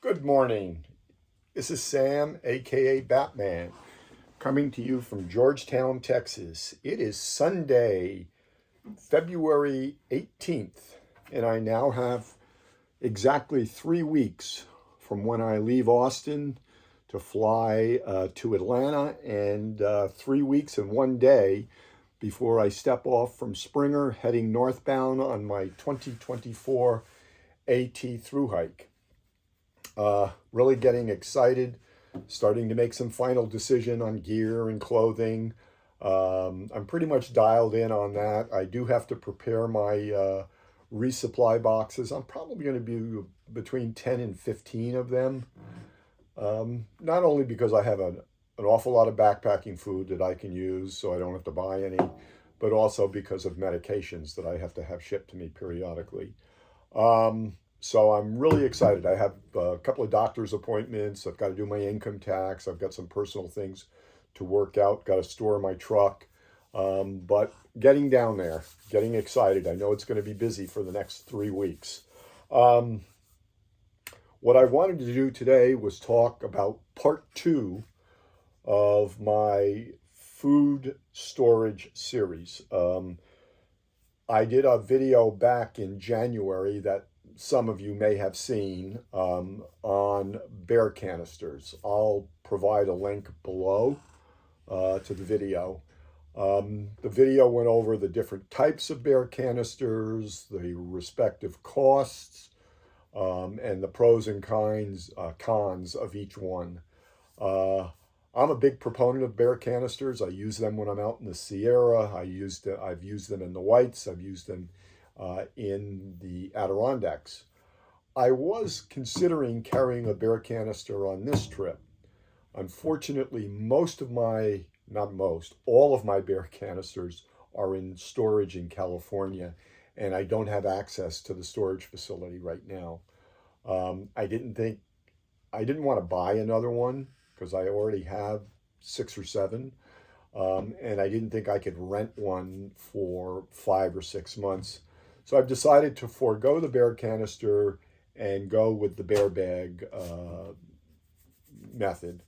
Good morning. This is Sam, aka Batman, coming to you from Georgetown, Texas. It is Sunday, February 18th, and I now have exactly 3 weeks from when I leave Austin to fly to Atlanta, and 3 weeks and one day before I step off from Springer heading northbound on my 2024 AT thru hike. Really getting excited, starting to make some final decision on gear and clothing. I'm pretty much dialed in on that. I do have to prepare my resupply boxes. I'm probably going to be between 10 and 15 of them. Not only because I have an awful lot of backpacking food that I can use so I don't have to buy any, but also because of medications that I have to have shipped to me periodically. So I'm really excited. I have a couple of doctor's appointments. I've got to do my income tax. I've got some personal things to work out. Got to store my truck. But getting down there, getting excited. I know it's going to be busy for the next 3 weeks. What I wanted to do today was talk about part 2 of my food storage series. I did a video back in January that some of you may have seen on bear canisters. I'll provide a link below to the video. The video went over the different types of bear canisters, the respective costs, and the pros and cons of each one. I'm a big proponent of bear canisters. I use them when I'm out in the Sierra. I've used them in the Whites. I've used them in the Adirondacks. I was considering carrying a bear canister on this trip. Unfortunately, all of my bear canisters are in storage in California, and I don't have access to the storage facility right now. I didn't want to buy another one because I already have 6 or 7. And I didn't think I could rent one for 5 or 6 months. So I've decided to forego the bear canister and go with the bear bag method.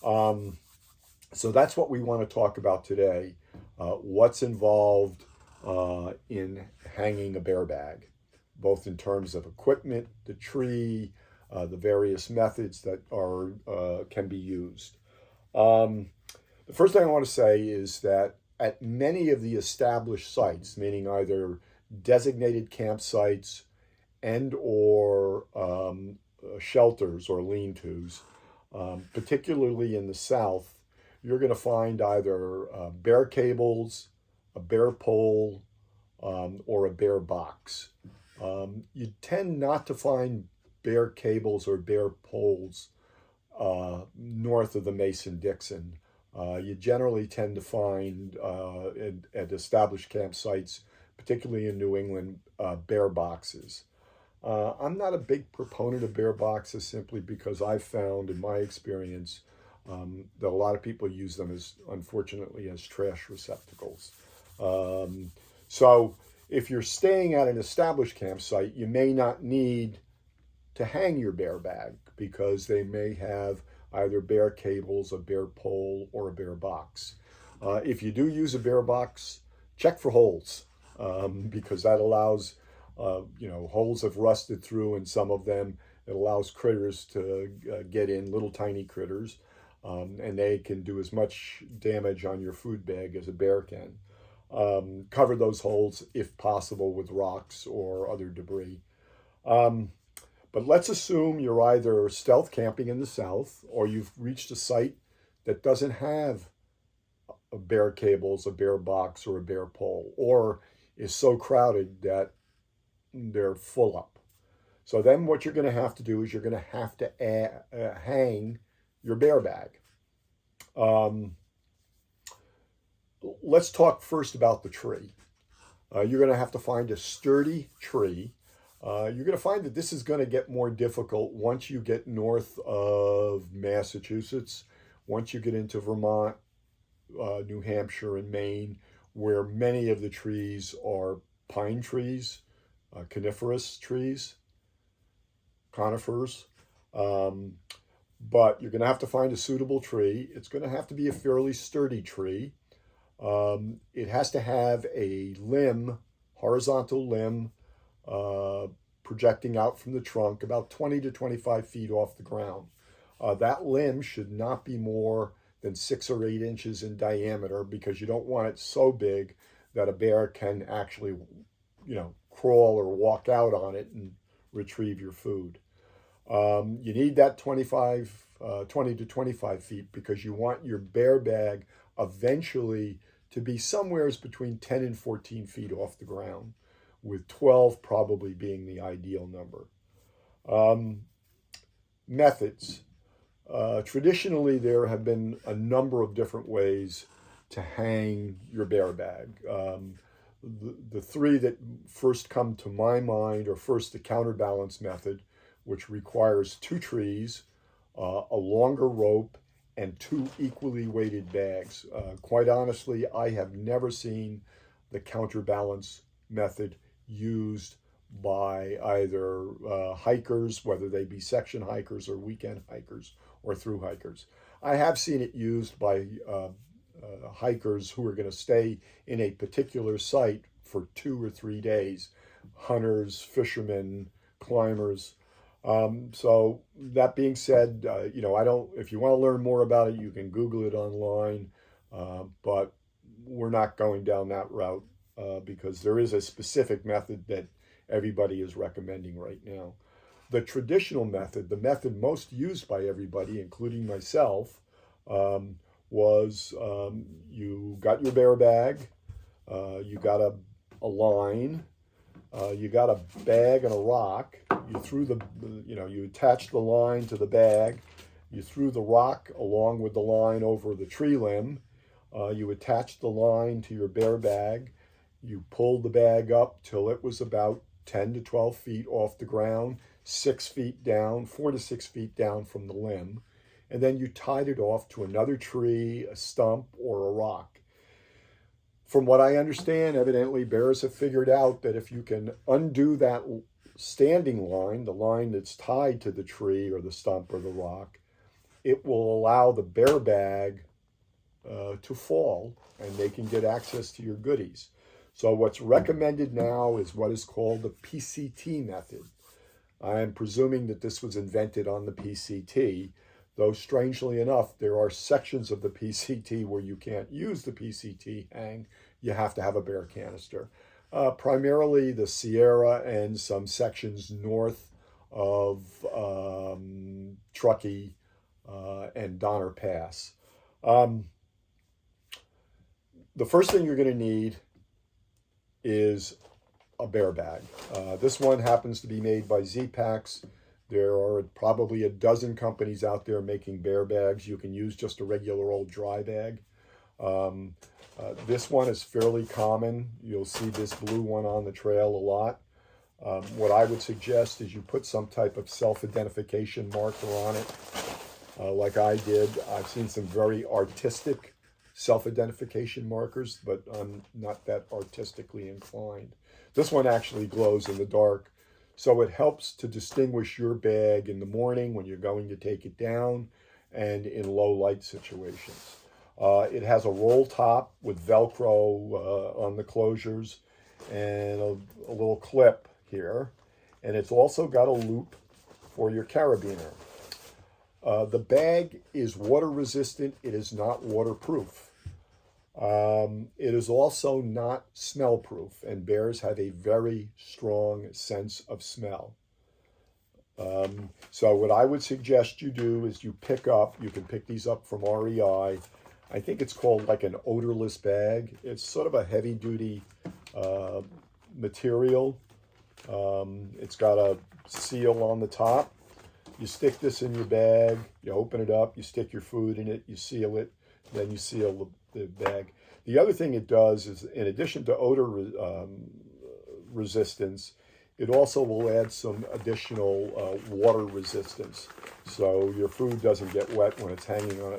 So that's what we want to talk about today. What's involved in hanging a bear bag, both in terms of equipment, the tree, the various methods that can be used. The first thing I want to say is that at many of the established sites, meaning either designated campsites and or shelters or lean-tos, particularly in the South, you're going to find either bear cables, a bear pole, or a bear box. You tend not to find bear cables or bear poles north of the Mason-Dixon. You generally tend to find at established campsites, particularly in New England, bear boxes. I'm not a big proponent of bear boxes simply because I've found in my experience that a lot of people use them unfortunately, as trash receptacles. So if you're staying at an established campsite, you may not need to hang your bear bag because they may have either bear cables, a bear pole, or a bear box. If you do use a bear box, check for holes because that allows, holes have rusted through in some of them. It allows critters to get in, little tiny critters, and they can do as much damage on your food bag as a bear can. Cover those holes, if possible, with rocks or other debris. But let's assume you're either stealth camping in the South or you've reached a site that doesn't have a bear cables, a bear box, or a bear pole, or is so crowded that they're full up. So then what you're going to have to do is you're going to have to hang your bear bag. Let's talk first about the tree. You're going to have to find a sturdy tree. You're going to find that this is going to get more difficult once you get north of Massachusetts, once you get into Vermont, New Hampshire, and Maine, where many of the trees are pine trees, coniferous trees, conifers. But you're going to have to find a suitable tree. It's going to have to be a fairly sturdy tree. It has to have a limb, horizontal limb, projecting out from the trunk about 20 to 25 feet off the ground. That limb should not be more than 6 or 8 inches in diameter, because you don't want it so big that a bear can actually, crawl or walk out on it and retrieve your food. You need that 20 to 25 feet, because you want your bear bag eventually to be somewhere between 10 and 14 feet off the ground, with 12 probably being the ideal number. Methods. Traditionally, there have been a number of different ways to hang your bear bag. The three that first come to my mind are, first, the counterbalance method, which requires 2 trees, a longer rope, and 2 equally weighted bags. Quite honestly, I have never seen the counterbalance method used by either hikers, whether they be section hikers or weekend hikers or through hikers. I have seen it used by hikers who are going to stay in a particular site for 2 or 3 days, hunters, fishermen, climbers. So that being said, if you want to learn more about it, you can Google it online, but we're not going down that route because there is a specific method that everybody is recommending right now. The traditional method, the method most used by everybody, including myself, was you got your bear bag, you got a line, you got a bag and a rock. You attached the line to the bag. You threw the rock along with the line over the tree limb. You attached the line to your bear bag. You pulled the bag up till it was about 10 to 12 feet off the ground, 6 feet down, 4 to 6 feet down from the limb. And then you tied it off to another tree, a stump, or a rock. From what I understand, evidently bears have figured out that if you can undo that standing line, the line that's tied to the tree or the stump or the rock, it will allow the bear bag to fall, and they can get access to your goodies. So what's recommended now is what is called the PCT method. I am presuming that this was invented on the PCT, though strangely enough, there are sections of the PCT where you can't use the PCT hang. You have to have a bear canister. Primarily the Sierra and some sections north of Truckee and Donner Pass. The first thing you're going to need is a bear bag. This one happens to be made by Z-Packs. There are probably a dozen companies out there making bear bags. You can use just a regular old dry bag. This one is fairly common. You'll see this blue one on the trail a lot. What I would suggest is you put some type of self-identification marker on it, like I did. I've seen some very artistic self-identification markers, but I'm not that artistically inclined. This one actually glows in the dark, so it helps to distinguish your bag in the morning when you're going to take it down and in low light situations. It has a roll top with Velcro on the closures and a little clip here, and it's also got a loop for your carabiner. The bag is water resistant. It is not waterproof. It is also not smell proof, and bears have a very strong sense of smell. So what I would suggest you do is you can pick these up from REI. I think it's called like an odorless bag. It's sort of a heavy duty material. It's got a seal on the top. You stick this in your bag, you open it up, you stick your food in it, you seal it, then you seal the bag. The other thing it does is, in addition to odor resistance, it also will add some additional water resistance, so your food doesn't get wet when it's hanging on,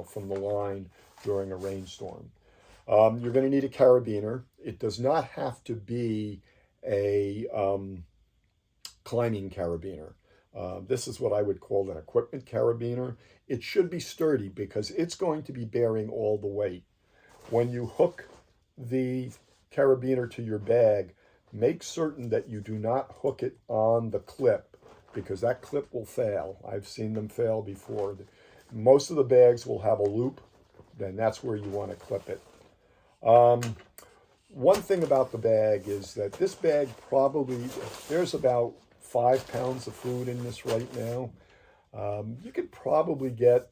from the line during a rainstorm. You're going to need a carabiner. It does not have to be a climbing carabiner. This is what I would call an equipment carabiner. It should be sturdy because it's going to be bearing all the weight. When you hook the carabiner to your bag, make certain that you do not hook it on the clip because that clip will fail. I've seen them fail before. Most of the bags will have a loop, then that's where you want to clip it. One thing about the bag is that this bag probably, there's about 5 pounds of food in this right now. You could probably get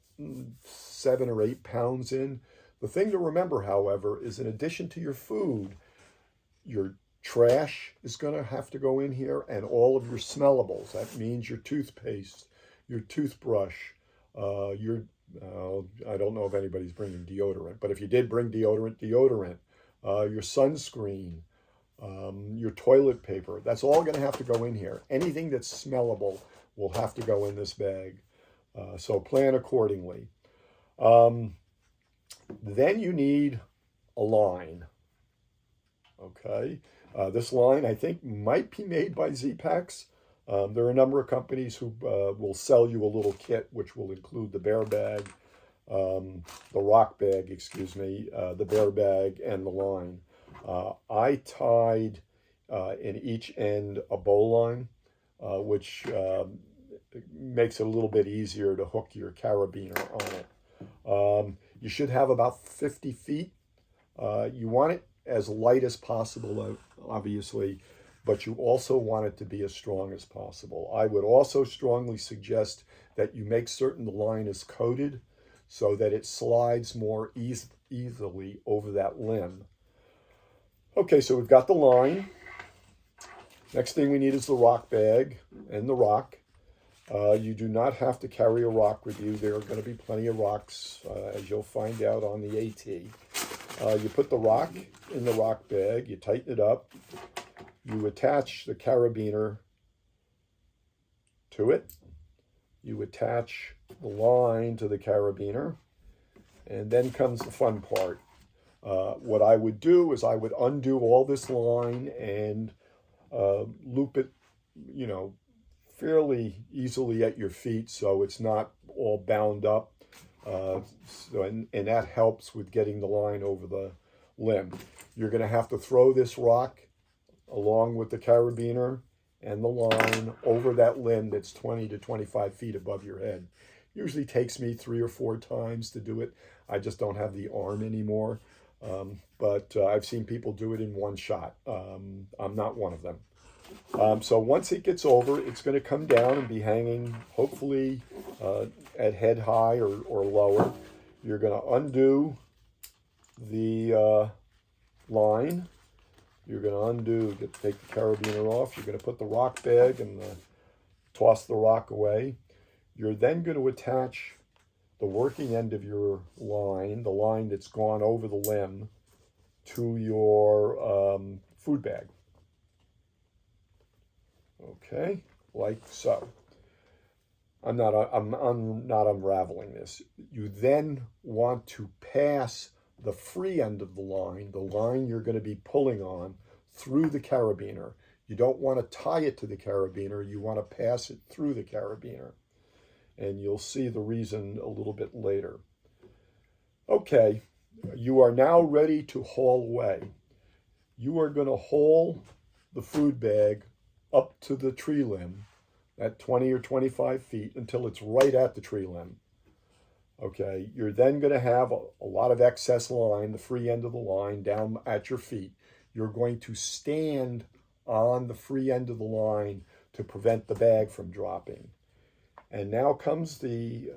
7 or 8 pounds in. The thing to remember, however, is in addition to your food, your trash is going to have to go in here and all of your smellables. That means your toothpaste, your toothbrush, I don't know if anybody's bringing deodorant, but if you did bring deodorant, your sunscreen, your toilet paper, that's all going to have to go in here. Anything that's smellable will have to go in this bag. So plan accordingly. Then you need a line. Okay. This line, I think, might be made by Z-Packs. There are a number of companies who will sell you a little kit, which will include the bear bag, the rock bag, the bear bag, and the line. I tied in each end a bowline, which makes it a little bit easier to hook your carabiner on it. You should have about 50 feet. You want it as light as possible, obviously, but you also want it to be as strong as possible. I would also strongly suggest that you make certain the line is coated so that it slides more easily over that limb. Okay, so we've got the line. Next thing we need is the rock bag and the rock. You do not have to carry a rock with you. There are going to be plenty of rocks, as you'll find out on the AT. You put the rock in the rock bag, you tighten it up, you attach the carabiner to it, you attach the line to the carabiner, and then comes the fun part. What I would do is I would undo all this line and loop it, fairly easily at your feet so it's not all bound up. And that helps with getting the line over the limb. You're going to have to throw this rock along with the carabiner and the line over that limb that's 20 to 25 feet above your head. Usually takes me 3 or 4 times to do it. I just don't have the arm anymore. But I've seen people do it in one shot. I'm not one of them. So once it gets over, it's going to come down and be hanging, hopefully at head high or lower. You're going to undo the line. You're going to take the carabiner off. You're going to put the rock bag and toss the rock away. You're then going to attach the working end of your line, the line that's gone over the limb, to your food bag. Okay, like so. I'm not unraveling this. You then want to pass the free end of the line you're going to be pulling on, through the carabiner. You don't want to tie it to the carabiner. You want to pass it through the carabiner. And you'll see the reason a little bit later. Okay, you are now ready to haul away. You are going to haul the food bag up to the tree limb at 20 or 25 feet until it's right at the tree limb. Okay, you're then going to have a lot of excess line, the free end of the line, down at your feet. You're going to stand on the free end of the line to prevent the bag from dropping. And now comes the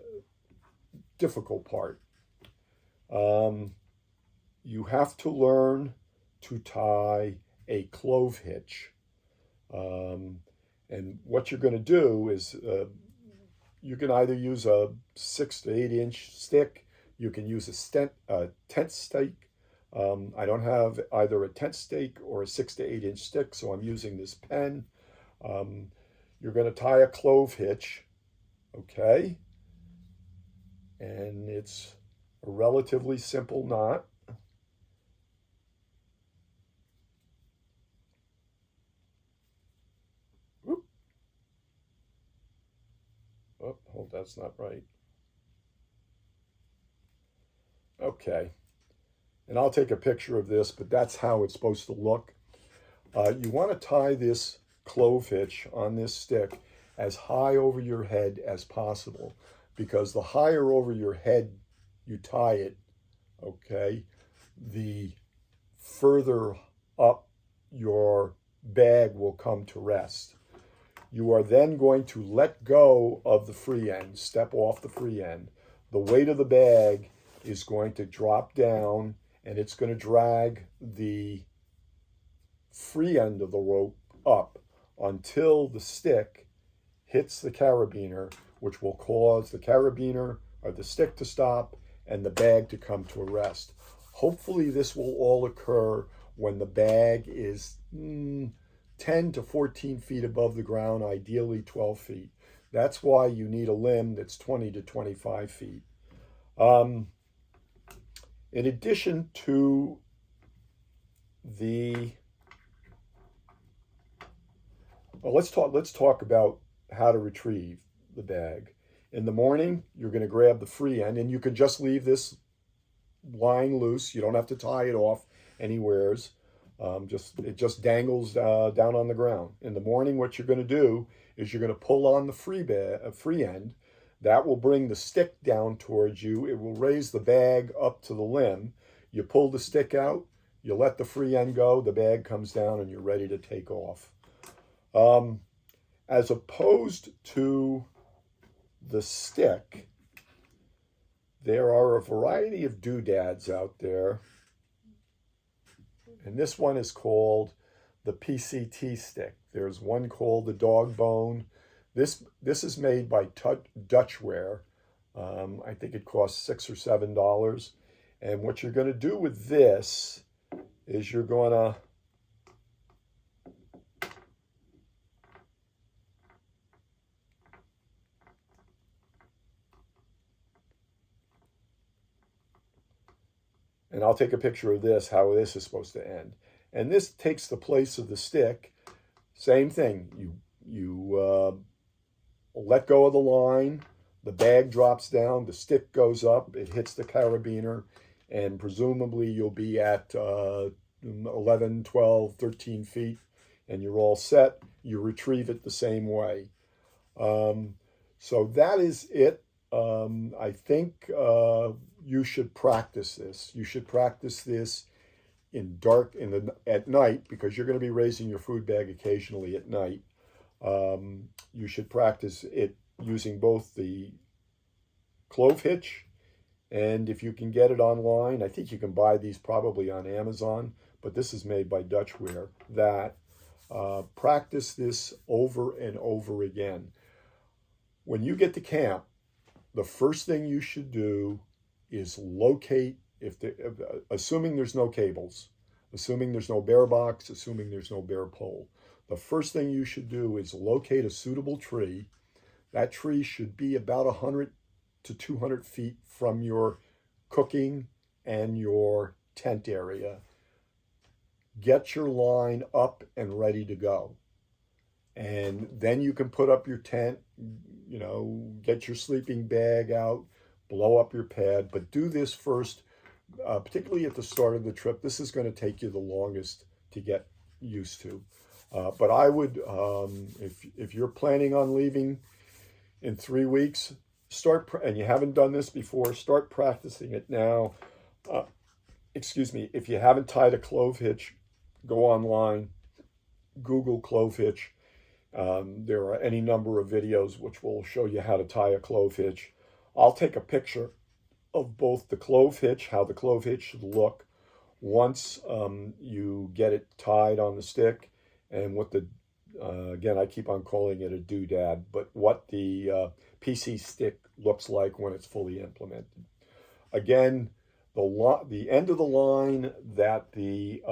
difficult part. You have to learn to tie a clove hitch. And what you're going to do is you can either use a 6 to 8 inch stick. You can use a tent stake. I don't have either a tent stake or a 6 to 8 inch stick, so I'm using this pen. You're going to tie a clove hitch, okay? And it's a relatively simple knot. Oh, hold, that's not right. Okay. And I'll take a picture of this, but that's how it's supposed to look. You want to tie this clove hitch on this stick as high over your head as possible, because the higher over your head you tie it, okay, the further up your bag will come to rest. You are then going to let go of the free end, step off the free end. The weight of the bag is going to drop down, and it's going to drag the free end of the rope up until the stick hits the carabiner, which will cause the carabiner or the stick to stop and the bag to come to a rest. Hopefully this will all occur when the bag is 10 to 14 feet above the ground, ideally 12 feet. That's why you need a limb that's 20 to 25 feet. In addition to the, well, let's talk about how to retrieve the bag. In the morning, you're going to grab the free end, and you can just leave this lying loose. You don't have to tie it off anywheres. It just dangles down on the ground. In the morning, what you're going to do is you're going to pull on the free end. That will bring the stick down towards you. It will raise the bag up to the limb. You pull the stick out, you let the free end go, the bag comes down, and you're ready to take off. As opposed to the stick, there are a variety of doodads out there, and this one is called the PCT stick. There's one called the dog bone. This is made by Dutchware. I think it costs $6 or $7. And what you're going to do with this is you're going to and I'll take a picture of this, how this is supposed to end. And this takes the place of the stick. Same thing. You let go of the line, the bag drops down, the stick goes up, it hits the carabiner, and presumably you'll be at 11, 12, 13 feet, and you're all set. You retrieve it the same way. So that is it. I think you should practice this. You should practice this at night, because you're going to be raising your food bag occasionally at night. You should practice it using both the clove hitch, and if you can get it online, I think you can buy these probably on Amazon, but this is made by Dutchware. Practice this over and over again. When you get to camp, the first thing you should do is locate, assuming there's no cables, assuming there's no bear box, assuming there's no bear pole. The first thing you should do is locate a suitable tree. That tree should be about 100 to 200 feet from your cooking and your tent area. Get your line up and ready to go. And then you can put up your tent, get your sleeping bag out, blow up your pad, but do this first, particularly at the start of the trip. This is going to take you the longest to get used to. But I would, if you're planning on leaving in 3 weeks, and you haven't done this before, start practicing it now. If you haven't tied a clove hitch, go online, Google clove hitch. There are any number of videos which will show you how to tie a clove hitch. I'll take a picture of both the clove hitch, how the clove hitch should look once you get it tied on the stick, and what again, I keep on calling it a doodad, but what the PC stick looks like when it's fully implemented. Again, the end of the line that the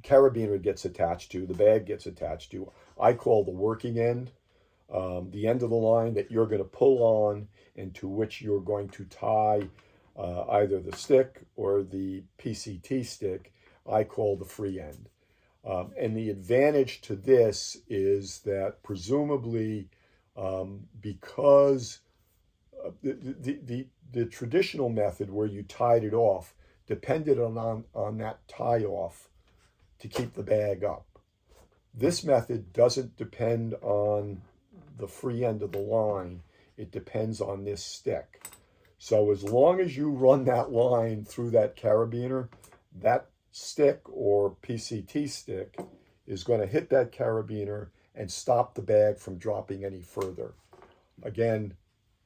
carabiner gets attached to, the bag gets attached to, I call the working end. The end of the line that you're going to pull on and to which you're going to tie either the stick or the PCT stick, I call the free end. And the advantage to this is that presumably because the traditional method where you tied it off depended on that tie off to keep the bag up. This method doesn't depend on the free end of the line. It depends on this stick. So as long as you run that line through that carabiner, that stick or PCT stick is going to hit that carabiner and stop the bag from dropping any further. Again,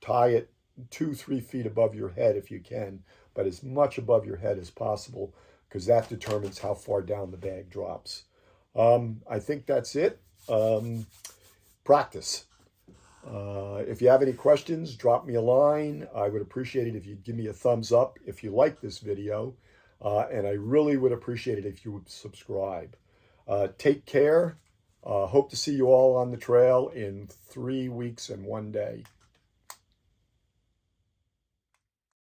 tie it 2-3 feet above your head if you can, but as much above your head as possible, because that determines how far down the bag drops. I think that's it. Practice. If you have any questions, drop me a line. I would appreciate it if you'd give me a thumbs up if you like this video. And I really would appreciate it if you would subscribe. Take care. Hope to see you all on the trail in 3 weeks and 1 day.